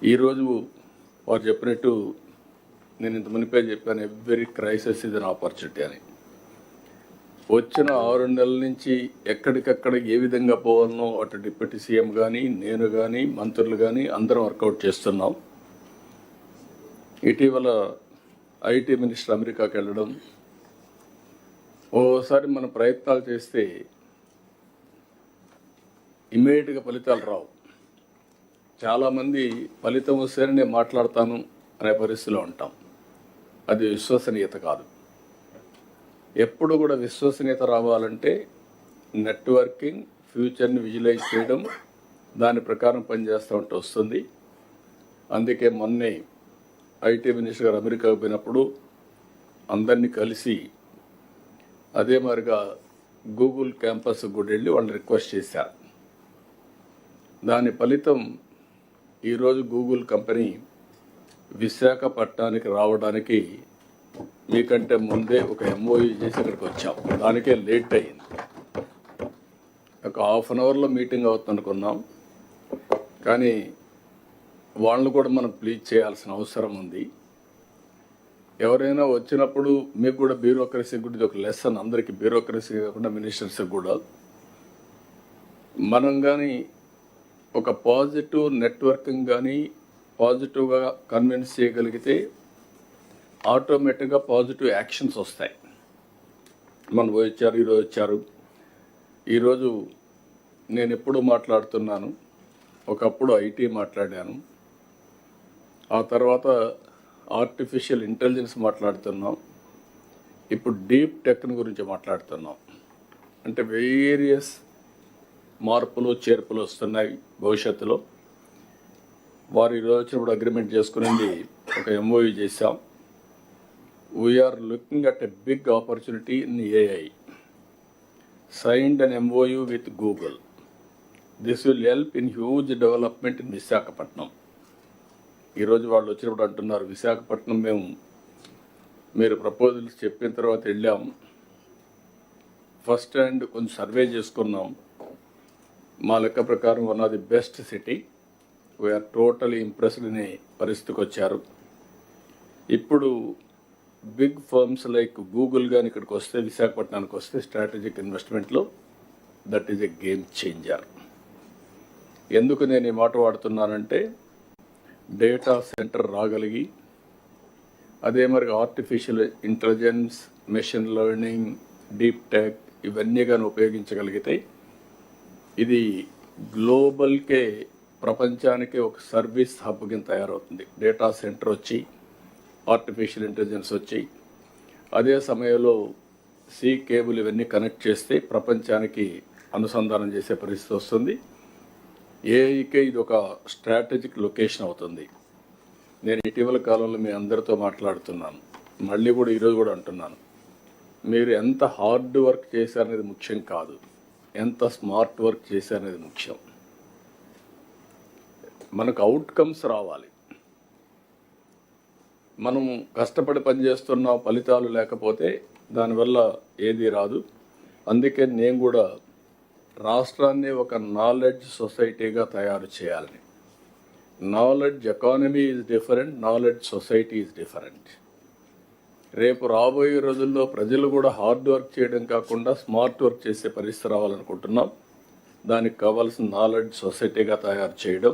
ఈరోజు వారు చెప్పినట్టు నేను ఇంత మునిపే చెప్పాను, ఎవ్రీ క్రైసిస్ ఇది అన్ ఆపర్చునిటీ అని. వచ్చిన 6 నెలల నుంచి ఎక్కడికక్కడ ఏ విధంగా పోవాలనో అటు డిప్యూటీ సీఎం కానీ, నేను కానీ, మంత్రులు కానీ అందరం వర్కౌట్ చేస్తున్నాం. ఇటీవల ఐటీ మినిస్టర్ అమెరికాకి వెళ్ళడం, ఓసారి మనం ప్రయత్నాలు చేస్తే ఇమ్మీడియట్గా ఫలితాలు రావు. చాలామంది ఫలితం వస్తేనే నేను మాట్లాడతాను అనే పరిస్థితిలో ఉంటాం. అది విశ్వసనీయత కాదు. ఎప్పుడు కూడా విశ్వసనీయత రావాలంటే నెట్వర్కింగ్, ఫ్యూచర్ని విజువలైజ్ చేయడం, దాని ప్రకారం పనిచేస్తూ ఉంటే వస్తుంది. అందుకే మొన్నే ఐటీ మినిస్టర్ గారు అమెరికాకు పోయినప్పుడు అందరినీ కలిసి అదే మరిగా గూగుల్ క్యాంపస్ కూడా వెళ్ళి వాళ్ళని రిక్వెస్ట్ చేశారు. దాని ఫలితం ఈరోజు గూగుల్ కంపెనీ విశాఖపట్నానికి రావడానికి మీకంటే ముందే ఒక ఎంఓయూ చేసి ఇక్కడికి వచ్చాం. దానికే లేట్ అయింది. ఒక హాఫ్ అన్ అవర్లో మీటింగ్ అవుతుంది అనుకున్నాం, కానీ వాళ్ళని కూడా మనం ప్లీజ్ చేయాల్సిన అవసరం ఉంది. ఎవరైనా వచ్చినప్పుడు మీకు కూడా బ్యూరోక్రసీ కూడా ఇది ఒక లెసన్, అందరికీ బ్యూరోక్రసీ కాకుండా మినిస్టర్స్కి కూడా. మనం కానీ ఒక పాజిటివ్ నెట్వర్కింగ్ కానీ పాజిటివ్గా కన్విన్స్ చేయగలిగితే ఆటోమేటిక్గా పాజిటివ్ యాక్షన్స్ వస్తాయి. మనం వచ్చారు, ఈరోజు వచ్చారు. ఈరోజు నేను ఎప్పుడు మాట్లాడుతున్నాను, ఒకప్పుడు ఐటీ మాట్లాడాను, ఆ తర్వాత ఆర్టిఫిషియల్ ఇంటెలిజెన్స్ మాట్లాడుతున్నాం, ఇప్పుడు డీప్ టెక్ గురించి మాట్లాడుతున్నాం. అంటే వేరియస్ మార్పులు చేర్పులు వస్తున్నాయి భవిష్యత్తులో. వారు ఈరోజు వచ్చినప్పుడు అగ్రిమెంట్ చేసుకునేది ఒక ఎంఓయూ చేశాం. We're looking at a big opportunity in AI. Signed an MOU with Google. This will help in huge development in Visakhapatnam. ఈరోజు వాళ్ళు వచ్చినప్పుడు అంటున్నారు, విశాఖపట్నం మీరు ప్రపోజల్స్ చెప్పిన తర్వాత వెళ్ళాం, ఫస్ట్ హ్యాండ్ కొంచెం సర్వే చేసుకున్నాం. మా లెక్క ప్రకారం one of the best city, we're totally impressed అనే పరిస్థితికి వచ్చారు. ఇప్పుడు బిగ్ ఫర్మ్స్ లైక్ గూగుల్ కానీ ఇక్కడికి వస్తే, విశాఖపట్నానికి వస్తే స్ట్రాటజిక్ ఇన్వెస్ట్మెంట్లో that is a game changer. ఎందుకు నేను ఈ మాట వాడుతున్నానంటే, డేటా సెంటర్ రాగలిగి అదే మరి artificial intelligence, machine learning, deep tech ఇవన్నీ కానీ ఉపయోగించగలిగితే ఇది గ్లోబల్కే, ప్రపంచానికి ఒక సర్వీస్ హబ్ కింద తయారవుతుంది. డేటా సెంటర్ వచ్చి, ఆర్టిఫిషియల్ ఇంటెలిజెన్స్ వచ్చి, అదే సమయంలో సీ కేబుల్ ఇవన్నీ కనెక్ట్ చేస్తే ప్రపంచానికి అనుసంధానం చేసే పరిస్థితి వస్తుంది. ఏఐకే ఇది ఒక స్ట్రాటజిక్ లొకేషన్ అవుతుంది. నేను ఇటీవల కాలంలో మీ అందరితో మాట్లాడుతున్నాను, మళ్ళీ కూడా ఈరోజు కూడా అంటున్నాను, మీరు ఎంత హార్డ్ వర్క్ చేశారనేది ముఖ్యం కాదు, ఎంత స్మార్ట్ వర్క్ చేశారనేది ముఖ్యం. మనకు అవుట్కమ్స్ రావాలి. మనం కష్టపడి పనిచేస్తున్న ఫలితాలు లేకపోతే దానివల్ల ఏది రాదు. అందుకే నేను కూడా రాష్ట్రాన్ని ఒక నాలెడ్జ్ సొసైటీగా తయారు చేయాలని. Knowledge economy is different, knowledge society is different. రేపు రాబోయే రోజుల్లో ప్రజలు కూడా హార్డ్ వర్క్ చేయడం కాకుండా స్మార్ట్ వర్క్ చేసే పరిస్థితి రావాలనుకుంటున్నాం. దానికి కావాల్సిన నాలెడ్జ్ సొసైటీగా తయారు చేయడం,